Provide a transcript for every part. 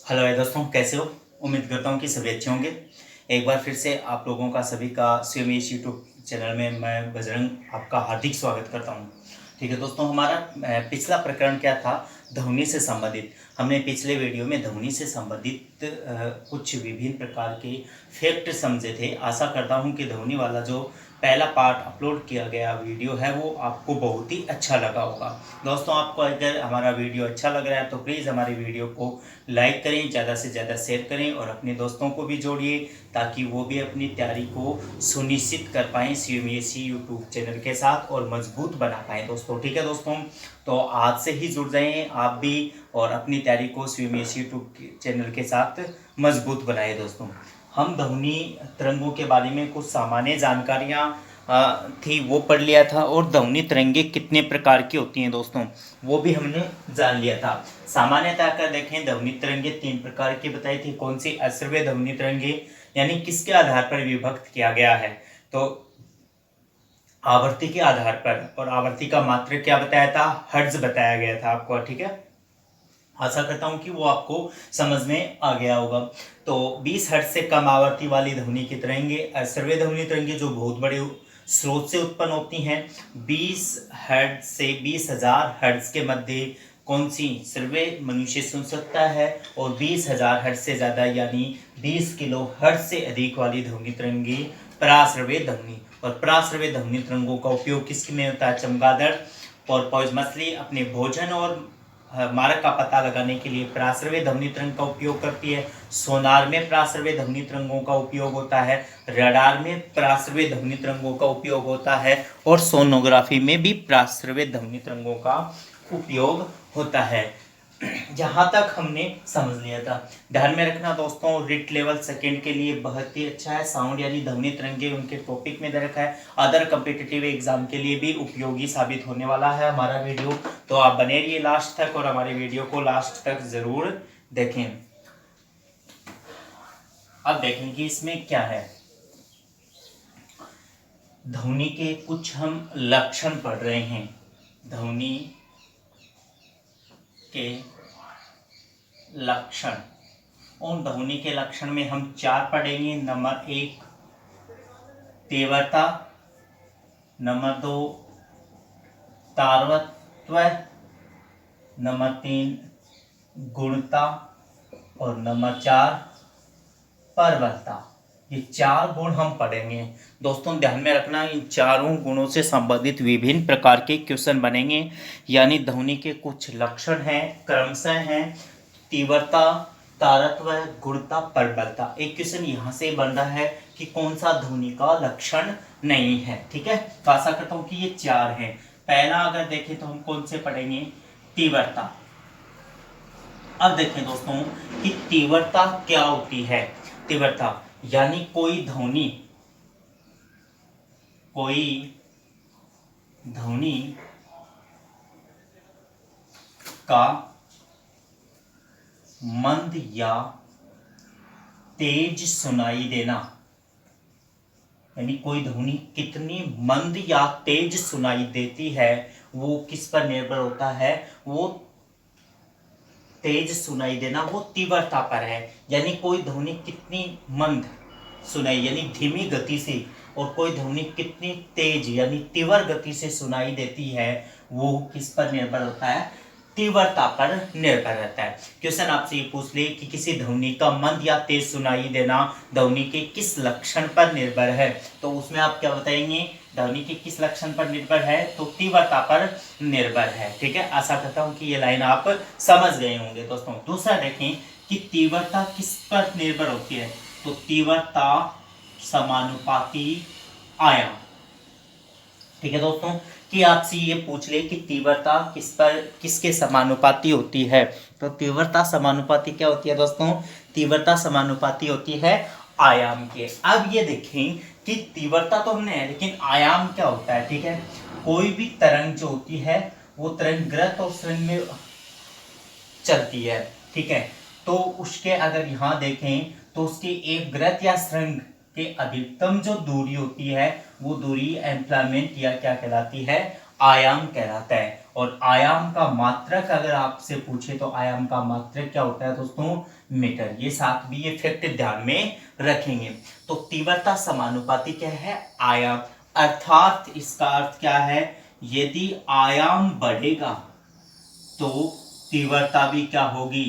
Hello है दोस्तों, कैसे हो? उम्मीद करता हूँ कि सभी अच्छे होंगे। एक बार फिर से आप लोगों का सभी का सीएमएस यूट्यूब चैनल में मैं बजरंग आपका हार्दिक स्वागत करता हूँ। ठीक है दोस्तों, हमारा पिछला प्रकरण क्या था? ध्वनि से संबंधित। हमने पिछले वीडियो में ध्वनि से संबंधित कुछ विभिन्न प्रकार के फैक्ट समझे थे। आशा करता हूँ कि ध्वनि वाला जो पहला पार्ट अपलोड किया गया वीडियो है वो आपको बहुत ही अच्छा लगा होगा। दोस्तों, आपको अगर हमारा वीडियो अच्छा लग रहा है तो प्लीज़ हमारी वीडियो को लाइक करें, ज़्यादा से ज़्यादा शेयर करें और अपने दोस्तों को भी जोड़िए ताकि वो भी अपनी तैयारी को सुनिश्चित कर पाएँ सीएमएससी यूट्यूब चैनल के साथ और मजबूत बना पाएँ दोस्तों। ठीक है दोस्तों, तो आज से ही जुड़ जाएँ आप भी और अपनी तैयारी को सीएमएससी यूट्यूब चैनल के साथ मजबूत बनाए दोस्तों। हम ध्वनि तरंगों के बारे में कुछ सामान्य जानकारियाँ थी वो पढ़ लिया था और ध्वनि तरंगे कितने प्रकार की होती हैं दोस्तों वो भी हमने जान लिया था। सामान्यतः अगर देखें ध्वनि तरंगे तीन प्रकार की बताई थी। कौन सी? अश्रव्य ध्वनि तरंगे, यानी किसके आधार पर विभक्त किया गया है? तो आवृत्ति के आधार पर, और आवृत्ति का मात्रक क्या बताया था? हर्ट्ज बताया गया था आपको। ठीक है, आशा करता हूं कि वो आपको समझ में आ गया होगा। तो 20 हर्ट्ज से कम आवृत्ति वाली ध्वनि की तरंगे, अश्रव्य ध्वनि तरंगे जो बहुत बड़े स्रोत से उत्पन्न होती हैं, 20 हर्ट्ज से 20,000 हर्ट्ज के मध्य कौन सी श्रव्य मनुष्य सुन सकता है, और 20,000 हर्ट्ज से ज़्यादा यानी 20 किलो हर्ट्ज से अधिक वाली ध्वनि तरंगे पराश्रव्य ध्वनि। और पराश्रव्य ध्वनि तरंगों का उपयोग किसमें होता है? चमगादड़, पोर्पोइज मछली अपने भोजन और मार्ग का पता लगाने के लिए पराश्रव्य ध्वनि तरंग का उपयोग करती है। सोनार में पराश्रव्य ध्वनि तरंगों का उपयोग होता है। रडार में पराश्रव्य ध्वनि तरंगों का उपयोग होता है और सोनोग्राफी में भी पराश्रव्य ध्वनि तरंगों का उपयोग होता है। जहां तक हमने समझ लिया था। ध्यान में रखना दोस्तों, रिट लेवल सेकंड के लिए बहुत ही अच्छा है। साउंड यानी ध्वनि तरंगे उनके टॉपिक में दे रखा है। अदर कॉम्पिटिटिव एग्जाम के लिए भी उपयोगी साबित होने वाला है हमारा वीडियो, तो आप बने रहिए लास्ट तक और हमारे वीडियो को लास्ट तक जरूर देखें। अब देखें कि इसमें क्या है। ध्वनि के कुछ हम लक्षण पढ़ रहे हैं। ध्वनि के लक्षण, उन ध्वनि के लक्षण में हम 4 पढ़ेंगे। नंबर 1 तीव्रता, नंबर 2 तारवत्व, नंबर 3 गुणता और नंबर 4 परवलता। ये 4 गुण हम पढ़ेंगे दोस्तों। ध्यान में रखना, इन चारों गुणों से संबंधित विभिन्न प्रकार के क्वेश्चन बनेंगे। यानी ध्वनि के कुछ लक्षण हैं, क्रमशः हैं तीव्रता, तारत्व, गुणता, परबलता। एक क्वेश्चन यहाँ से बन रहा है कि कौन सा ध्वनि का लक्षण नहीं है। ठीक है, तो आशा करता हूँ कि ये 4 हैं। पहला अगर देखें तो हम कौन से पढ़ेंगे? तीव्रता। अब देखें दोस्तों कि तीव्रता क्या होती है। तीव्रता यानी कोई ध्वनि का मंद या तेज सुनाई देना, यानी कोई ध्वनि कितनी मंद या तेज सुनाई देती है वो किस पर निर्भर होता है? वो तेज सुनाई देना वो तीव्रता पर है। यानी कोई ध्वनि कितनी मंद सुनाई यानी धीमी गति से, और कोई ध्वनि कितनी तेज यानी तीव्र गति से सुनाई देती है वो किस पर निर्भर होता है? तीव्रता पर निर्भर रहता है। क्वेश्चन आपसे ये पूछ ले कि किसी ध्वनि का मंद या तेज सुनाई देना ध्वनि के किस लक्षण पर निर्भर है, तो उसमें आप क्या बताएंगे? ध्वनि के किस लक्षण पर निर्भर है? तो तीव्रता पर निर्भर है। ठीक है, आशा करता हूं कि ये लाइन आप समझ गए होंगे दोस्तों। दूसरा देखें कि तीव्रता किस पर निर्भर होती है, तो तीव्रता समानुपाती आयाम। ठीक है दोस्तों, कि आपसे ये पूछ ले कि तीव्रता किस पर किसके समानुपाती होती है, तो तीव्रता समानुपाती क्या होती है दोस्तों? तीव्रता समानुपाती होती है आयाम के। अब ये देखें कि तीव्रता तो हमने है, लेकिन आयाम क्या होता है? ठीक है, कोई भी तरंग जो होती है वो तरंग ग्रत और श्रृंग में चलती है। ठीक है, तो उसके अगर यहाँ देखें तो उसके एक ग्रत या श्रृंग के अधिकतम जो दूरी होती है वो दूरी एम्प्लॉयमेंट या क्या कहलाती है? आयाम कहलाता है। और आयाम का मात्रक अगर आपसे पूछे तो आयाम का मात्रक क्या होता है दोस्तों, मीटर। ये साथ भी ये फैक्ट ध्यान में रखेंगे। तो तीव्रता समानुपाती क्या है, आयाम, अर्थात इसका अर्थ क्या है, यदि आयाम बढ़ेगा तो तीव्रता भी क्या होगी,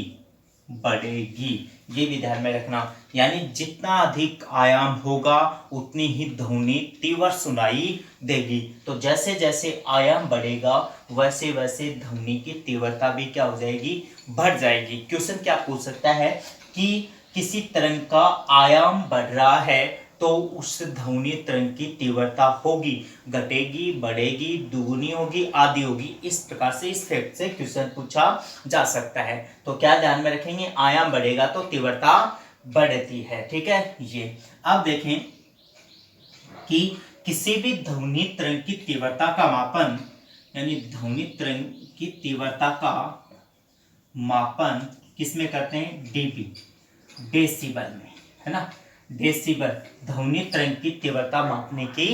बढ़ेगी। ये भी ध्यान में रखना, यानी जितना अधिक आयाम होगा उतनी ही ध्वनि तीव्र सुनाई देगी। तो जैसे जैसे आयाम बढ़ेगा वैसे वैसे ध्वनि की तीव्रता भी क्या हो जाएगी, बढ़ जाएगी। क्वेश्चन क्या पूछ सकता है कि किसी तरंग का आयाम बढ़ रहा है तो उस ध्वनि तरंग की तीव्रता होगी, घटेगी, बढ़ेगी, दुगुनी होगी, आदि होगी। इस प्रकार से इस फैक्ट से क्वेश्चन पूछा जा सकता है। तो क्या ध्यान में रखेंगे, आयाम बढ़ेगा तो तीव्रता बढ़ती है। ठीक है, ये अब देखें कि किसी भी ध्वनि तरंग की तीव्रता का मापन, यानी ध्वनि तरंग की तीव्रता का मापन किस में करते हैं, डीबी, डेसिबल में, है ना। डेसिबल ध्वनि तरंग की तीव्रता मापने की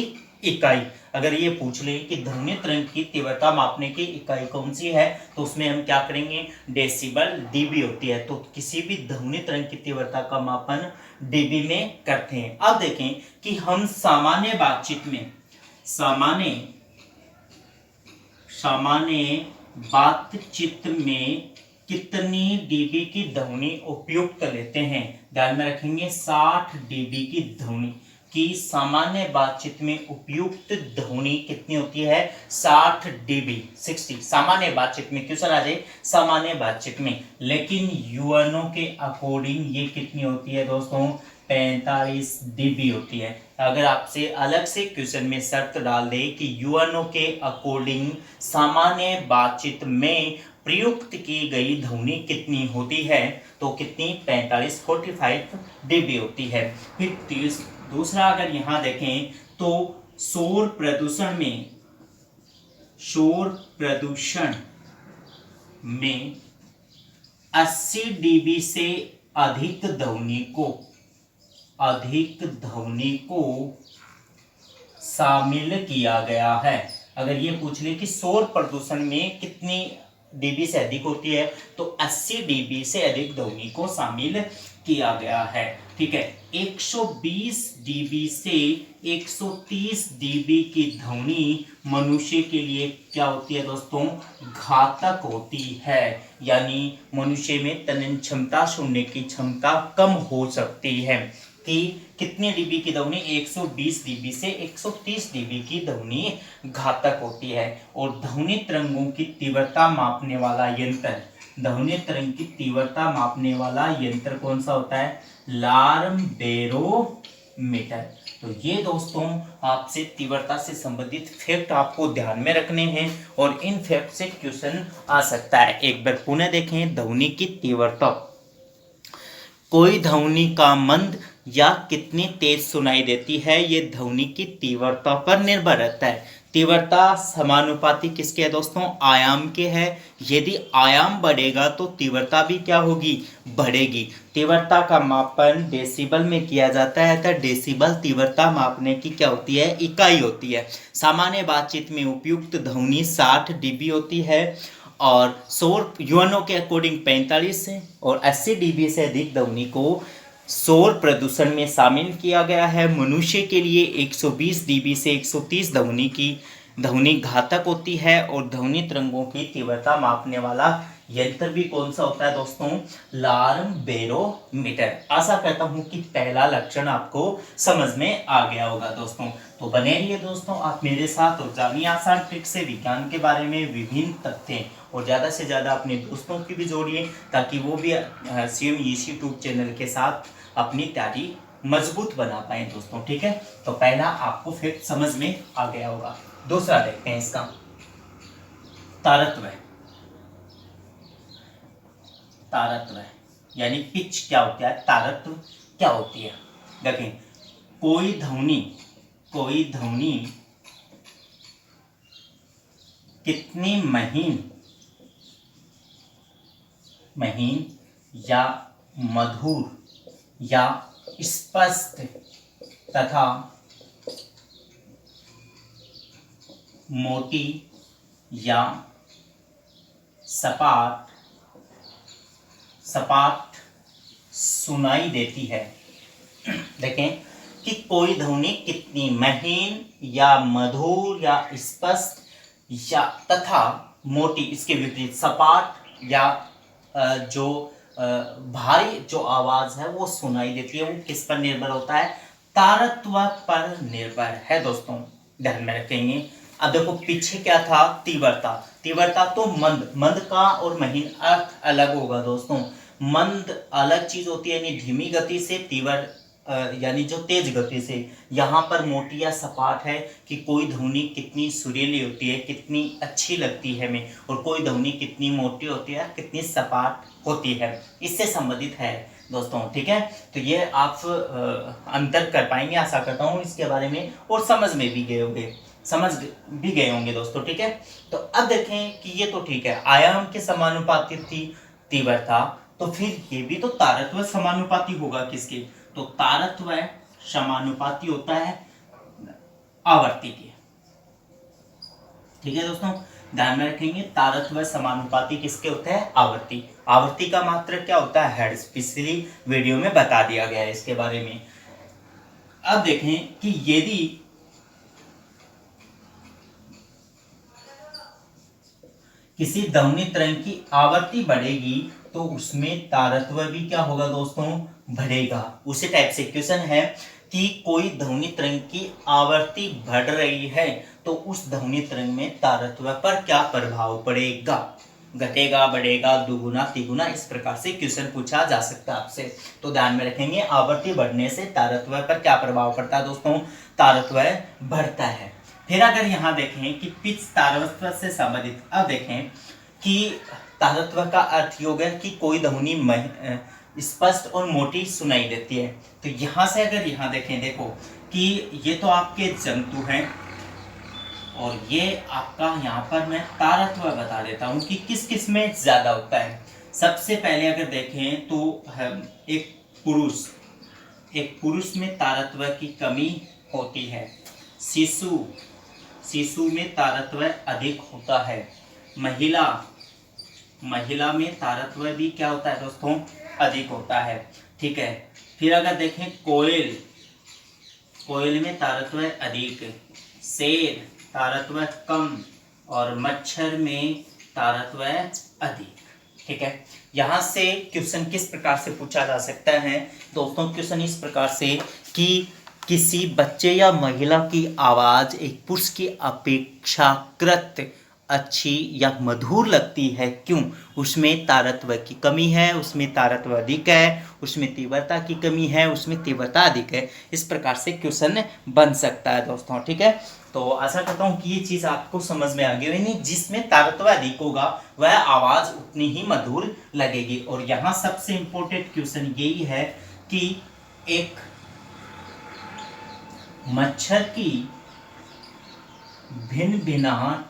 इकाई। अगर ये पूछ ले कि ध्वनि तरंग की तीव्रता मापने की इकाई कौन सी है, तो उसमें हम क्या करेंगे, डेसिबल, डीबी होती है। तो किसी भी ध्वनि तरंग की तीव्रता का मापन डीबी में करते हैं। अब देखें कि हम सामान्य बातचीत में, सामान्य बातचीत में कितनी डीबी की ध्वनि उपयुक्त लेते हैं। ध्यान में रखेंगे 60 डीबी की ध्वनि की सामान्य बातचीत में उपयुक्त ध्वनि कितनी होती है, 60 डीबी, 60 सामान्य बातचीत में। क्वेश्चन आ जाए सामान्य बातचीत में, लेकिन यूएनओ के अकॉर्डिंग ये कितनी होती है दोस्तों, 45 डीबी होती है। अगर आपसे अलग से क्वेश्चन में शर्त डाल दे कि यूएनओ के अकॉर्डिंग सामान्य बातचीत में प्रयुक्त की गई ध्वनि कितनी होती है, तो कितनी, 45 डीबी होती है। फिर दूसरा अगर यहां देखें तो शोर प्रदूषण में 80 डीबी से अधिक ध्वनि को शामिल किया गया है। अगर ये पूछ ले कि शोर प्रदूषण में कितनी डीबी से अधिक होती है, तो 80 डीबी से अधिक ध्वनि को शामिल किया गया है। ठीक है, 120 डीबी से 130 डीबी की ध्वनि मनुष्य के लिए क्या होती है दोस्तों, घातक होती है। यानी मनुष्य में तनन क्षमता, सुनने की क्षमता कम हो सकती है। कि कितने डीबी की ध्वनि, 120 डीबी से 130 डीबी की ध्वनि घातक होती है। और ध्वनि तरंगों की तीव्रता मापने वाला यंत्र, ध्वनि तरंग की तीव्रता मापने वाला यंत्र कौन सा होता है, लार्म बैरोमीटर। तो ये दोस्तों आपसे तीव्रता से संबंधित फैक्ट आपको ध्यान में रखने हैं और इन फैक्ट से क्वेश्चन आ सकता है। एक बार पुनः देखें, ध्वनि की तीव्रता, कोई ध्वनि का मंद या कितनी तेज सुनाई देती है, ये ध्वनि की तीव्रता पर निर्भर रहता है। तीव्रता समानुपाती किसके है दोस्तों, आयाम के है। यदि आयाम बढ़ेगा तो तीव्रता भी क्या होगी, बढ़ेगी। तीव्रता का मापन डेसिबल में किया जाता है, तो डेसिबल तीव्रता मापने की क्या होती है, इकाई होती है। सामान्य बातचीत में उपयुक्त ध्वनि 60 डीबी होती है और शोर यूएनओ के अकॉर्डिंग 45 है और 80 डीबी से अधिक ध्वनि को शोर प्रदूषण में शामिल किया गया है। मनुष्य के लिए 120 डीबी से 130 ध्वनि घातक होती है। और ध्वनि तरंगों की तीव्रता मापने वाला यंत्र भी कौन सा होता है दोस्तों, लार्म बैरोमीटर। आशा करता हूं कि पहला लक्षण आपको समझ में आ गया होगा दोस्तों। तो बने रहिए दोस्तों आप मेरे साथ और जानिए आसान ट्रिक से विज्ञान के बारे में विभिन्न तथ्य, और ज़्यादा से ज़्यादा अपने दोस्तों की भी जोड़िए ताकि वो भी CMEC यूट्यूब चैनल के साथ अपनी तैयारी मजबूत बना पाए दोस्तों। ठीक है, तो पहला आपको फैक्ट समझ में आ गया होगा। दूसरा देखते हैं इसका, तारत्व यानी पिच क्या होता है, तारत्व क्या होती है। देखें, कोई ध्वनि कितनी महीन या मधुर या स्पष्ट तथा मोटी या सपाट सपाट सुनाई देती है। देखें कि कोई ध्वनि कितनी महीन या मधुर या स्पष्ट या तथा मोटी, इसके विपरीत सपाट या जो भारी जो आवाज है वो सुनाई देती है, वो किस पर निर्भर होता है? तारत्व पर निर्भर है दोस्तों, ध्यान में रखेंगे। अब देखो पीछे क्या था? तीव्रता। तीव्रता तो मंद, मंद का और महीन अर्थ अलग होगा दोस्तों। मंद अलग चीज होती है, यानी धीमी गति से, तीव्र यानी जो तेज गति से। यहाँ पर मोटी या सपाट है कि कोई ध्वनि कितनी सुरीली होती है, कितनी अच्छी लगती है हमें, और कोई ध्वनि कितनी मोटी होती है, कितनी सपाट होती है, इससे संबंधित है दोस्तों। ठीक है, तो ये आप अंतर कर पाएंगे, आशा करता हूँ इसके बारे में, और समझ भी गए होंगे दोस्तों। ठीक है, तो अब देखें कि ये तो ठीक है, आयाम के समानुपाती थी तीव्रता, तो फिर ये भी तो तारत्व समानुपाती होगा किसके? तो तारत्व समानुपाती होता है आवर्ती के। ठीक है दोस्तों, ध्यान में रखेंगे, तारत्व समानुपाती किसके होता है? आवर्ती। आवर्ती का मात्रक क्या होता है? हर्ट्ज। पिछली वीडियो में बता दिया गया है इसके बारे में। अब देखें कि यदि किसी ध्वनि तरंग की आवर्ती बढ़ेगी तो उसमें तारत्व भी क्या होगा दोस्तों? बढ़ेगा। उसी टाइप से क्वेश्चन है कि कोई ध्वनि तरंग की आवर्ती बढ़ रही है तो उस ध्वनि तरंग में तारत्व पर क्या प्रभाव पड़ेगा? घटेगा, बढ़ेगा, दुगुना, तिगुना, इस प्रकार से क्वेश्चन पूछा जा सकता है आपसे। तो ध्यान में रखेंगे, आवर्ती बढ़ने से तारत्व पर क्या प्रभाव पड़ता है दोस्तों? तारत्व बढ़ता है। फिर अगर यहाँ देखें कि पिच तारत्व से संबंधित, अब देखें कि तारत्व का अर्थ योग है कि कोई ध्वनि स्पष्ट और मोटी सुनाई देती है। तो यहाँ से अगर यहाँ देखें, देखो कि ये तो आपके जंतु हैं और ये आपका, यहाँ पर मैं तारत्व बता देता हूँ कि किस किस में ज्यादा होता है। सबसे पहले अगर देखें तो एक पुरुष में तारत्व की कमी होती है। शिशु में तारत्व अधिक होता है। महिला में तारत्व भी क्या होता है दोस्तों? अधिक होता है। ठीक है, फिर अगर देखें कोयल में तारत्व अधिक, शेर तारत्व कम, और मच्छर में तारत्व अधिक। ठीक है, यहाँ से क्वेश्चन किस प्रकार से पूछा जा सकता है दोस्तों? क्वेश्चन इस प्रकार से कि किसी बच्चे या महिला की आवाज एक पुरुष की अपेक्षाकृत अच्छी या मधुर लगती है, क्यों? उसमें तारत्व की कमी है, उसमें तारत्व अधिक है, उसमें तीव्रता की कमी है, उसमें तीव्रता अधिक है। इस प्रकार से क्वेश्चन बन सकता है दोस्तों। ठीक है, तो आशा करता हूँ कि ये चीज आपको समझ में आ गई होगी। जिसमें तारत्व अधिक होगा वह आवाज उतनी ही मधुर लगेगी। और यहाँ सबसे इंपॉर्टेंट क्वेश्चन यही है कि एक मच्छर की भिनभिनाहट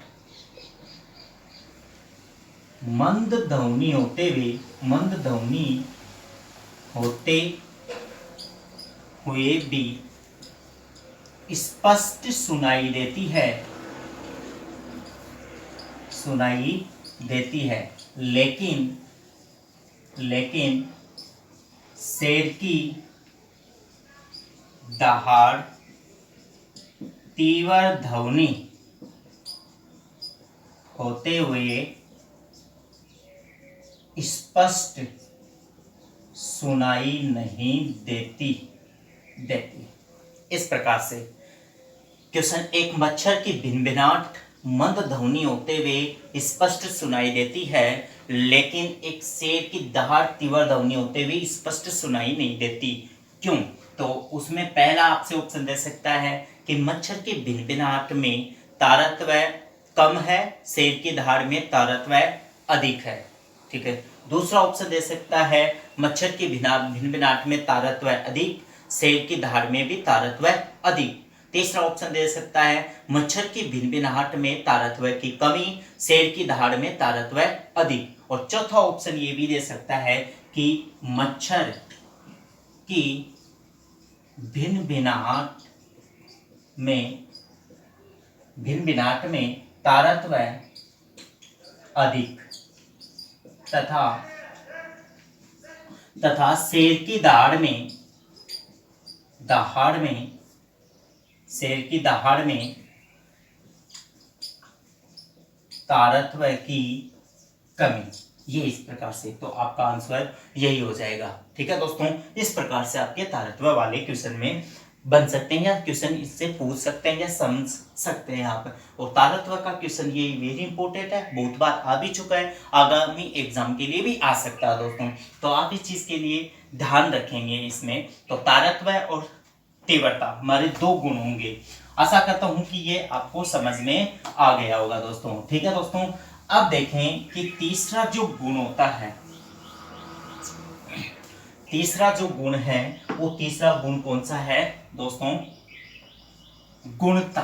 मंद ध्वनि होते हुए भी स्पष्ट सुनाई देती है, लेकिन शेर की दहाड़ तीव्र ध्वनि होते हुए स्पष्ट सुनाई नहीं देती। इस प्रकार से क्वेश्चन, एक मच्छर की भिनभिनाहट मंद ध्वनि होते हुए स्पष्ट सुनाई देती है, लेकिन एक शेर की दहाड़ तीव्र ध्वनि होते हुए स्पष्ट सुनाई नहीं देती, क्यों? तो उसमें पहला आपसे ऑप्शन दे सकता है कि मच्छर की भिनभिनाहट में तारत्व कम है, शेर की दहाड़ में तारत्व अधिक है। ठीक है, दूसरा ऑप्शन दे सकता है मच्छर की भिनभिनाहट में तारत्व अधिक, शेर की दहाड़ में भी तारत्व अधिक। तीसरा ऑप्शन दे सकता है मच्छर की भिनभिनाहट में तारत्व की कमी, शेर की दहाड़ में तारत्व अधिक। और चौथा ऑप्शन ये भी दे सकता है कि मच्छर की भिनभिनाहट में तारत्व अधिक, तथा तथा शेर की दहाड़ में शेर की दहाड़ में तारत्व की कमी। ये इस प्रकार से, तो आपका आंसर यही हो जाएगा। ठीक है दोस्तों, इस प्रकार से आपके तारत्व वाले क्वेश्चन में बन सकते हैं, या क्वेश्चन इससे पूछ सकते हैं या समझ सकते हैं आप। और तारत्व का क्वेश्चन ये वेरी इंपॉर्टेंट है, बहुत बार आ भी चुका है, आगामी एग्जाम के लिए भी आ सकता है दोस्तों। तो आप इस चीज के लिए ध्यान रखेंगे इसमें। तो तारत्व और तीव्रता हमारे दो गुण होंगे। आशा करता हूं कि ये आपको समझ में आ गया होगा दोस्तों। ठीक है दोस्तों, अब देखें कि तीसरा जो गुण होता है, तीसरा जो गुण है वो तीसरा गुण कौन सा है दोस्तों? गुणता।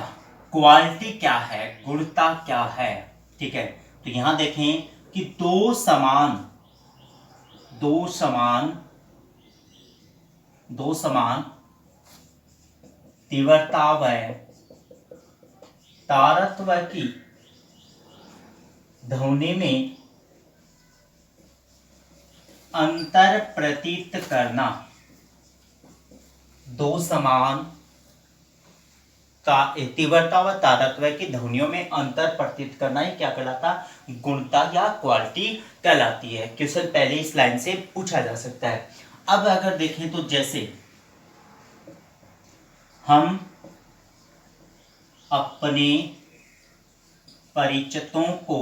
क्वालिटी क्या है, गुणता क्या है? ठीक है, तो यहां देखें कि दो समान तीव्रता व तारत्व की ध्वनि में अंतर प्रतीत करना। दो समान तीव्रता व तारत्व की ध्वनियों में अंतर प्रतीत करना, ये क्या कहलाता? गुणता या क्वालिटी कहलाती है। क्वेश्चन पहले इस लाइन से पूछा जा सकता है। अब अगर देखें तो जैसे हम अपने परिचितों को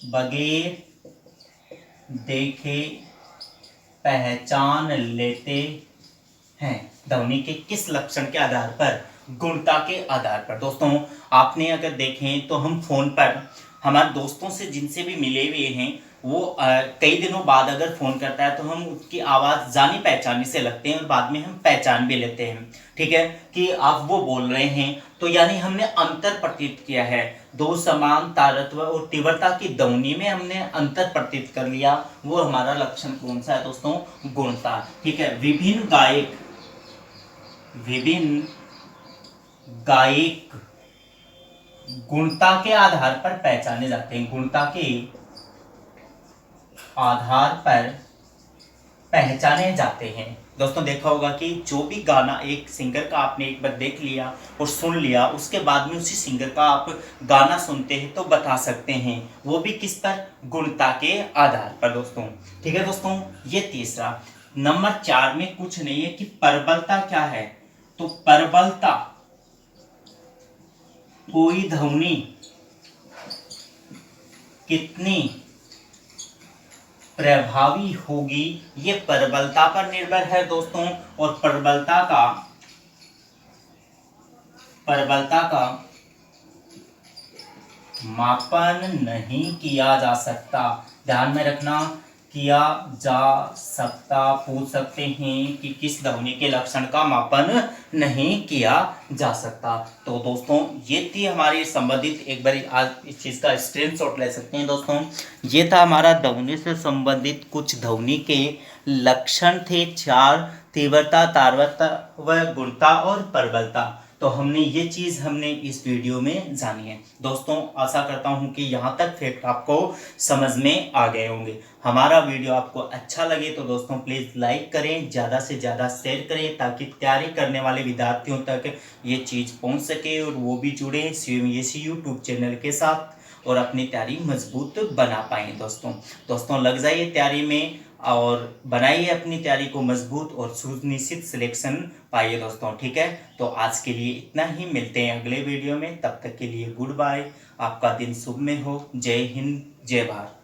बगैर देखे पहचान लेते हैं, ध्वनि के किस लक्षण के आधार पर? गुणता के आधार पर। दोस्तों आपने अगर देखें तो हम फोन पर हमारे दोस्तों से जिनसे भी मिले हुए हैं, वो कई दिनों बाद अगर फोन करता है तो हम उसकी आवाज़ जानी पहचानी से लगते हैं और बाद में हम पहचान भी लेते हैं। ठीक है, कि आप वो बोल रहे हैं, तो यानी हमने अंतर प्रतीत किया है। दो समान तारत्व और तीव्रता की ध्वनि में हमने अंतर प्रतीत कर लिया, वो हमारा लक्षण कौन सा है दोस्तों? गुणता। ठीक है, विभिन्न गायक गुणता के आधार पर पहचाने जाते हैं, गुणता के आधार पर पहचाने जाते हैं। दोस्तों देखा होगा कि जो भी गाना एक सिंगर का आपने एक बार देख लिया और सुन लिया, उसके बाद में उसी सिंगर का आप गाना सुनते हैं तो बता सकते हैं, वो भी किस पर? गुणता के आधार पर दोस्तों। ठीक है दोस्तों, ये तीसरा। नंबर 4 में कुछ नहीं है कि प्रबलता क्या है। तो प्रबलता कोई ध्वनि कितनी प्रभावी होगी, ये प्रबलता पर निर्भर है दोस्तों। और प्रबलता का मापन नहीं किया जा सकता। ध्यान में रखना, किया जा सकता, पूछ सकते हैं कि किस ध्वनि के लक्षण का मापन नहीं किया जा सकता। तो दोस्तों ये थी हमारी संबंधित, एक बार आज इस चीज़ का स्क्रीनशॉट ले सकते हैं दोस्तों। ये था हमारा ध्वनि से संबंधित कुछ ध्वनि के लक्षण थे 4, तीव्रता, तारवता व गुणता और प्रबलता। तो हमने ये चीज़ हमने इस वीडियो में जानी है दोस्तों। आशा करता हूँ कि यहाँ तक फैक्ट आपको समझ में आ गए होंगे। हमारा वीडियो आपको अच्छा लगे तो दोस्तों प्लीज़ लाइक करें, ज़्यादा से ज़्यादा शेयर करें, ताकि तैयारी करने वाले विद्यार्थियों तक ये चीज़ पहुँच सके और वो भी जुड़े CMAC यूट्यूब चैनल के साथ और अपनी तैयारी मजबूत बना पाएँ दोस्तों लग जाइए तैयारी में और बनाइए अपनी तैयारी को मजबूत और सुनिश्चित सिलेक्शन पाइए दोस्तों। ठीक है, तो आज के लिए इतना ही, मिलते हैं अगले वीडियो में, तब तक के लिए गुड बाय। आपका दिन शुभ में हो। जय हिंद, जय भारत।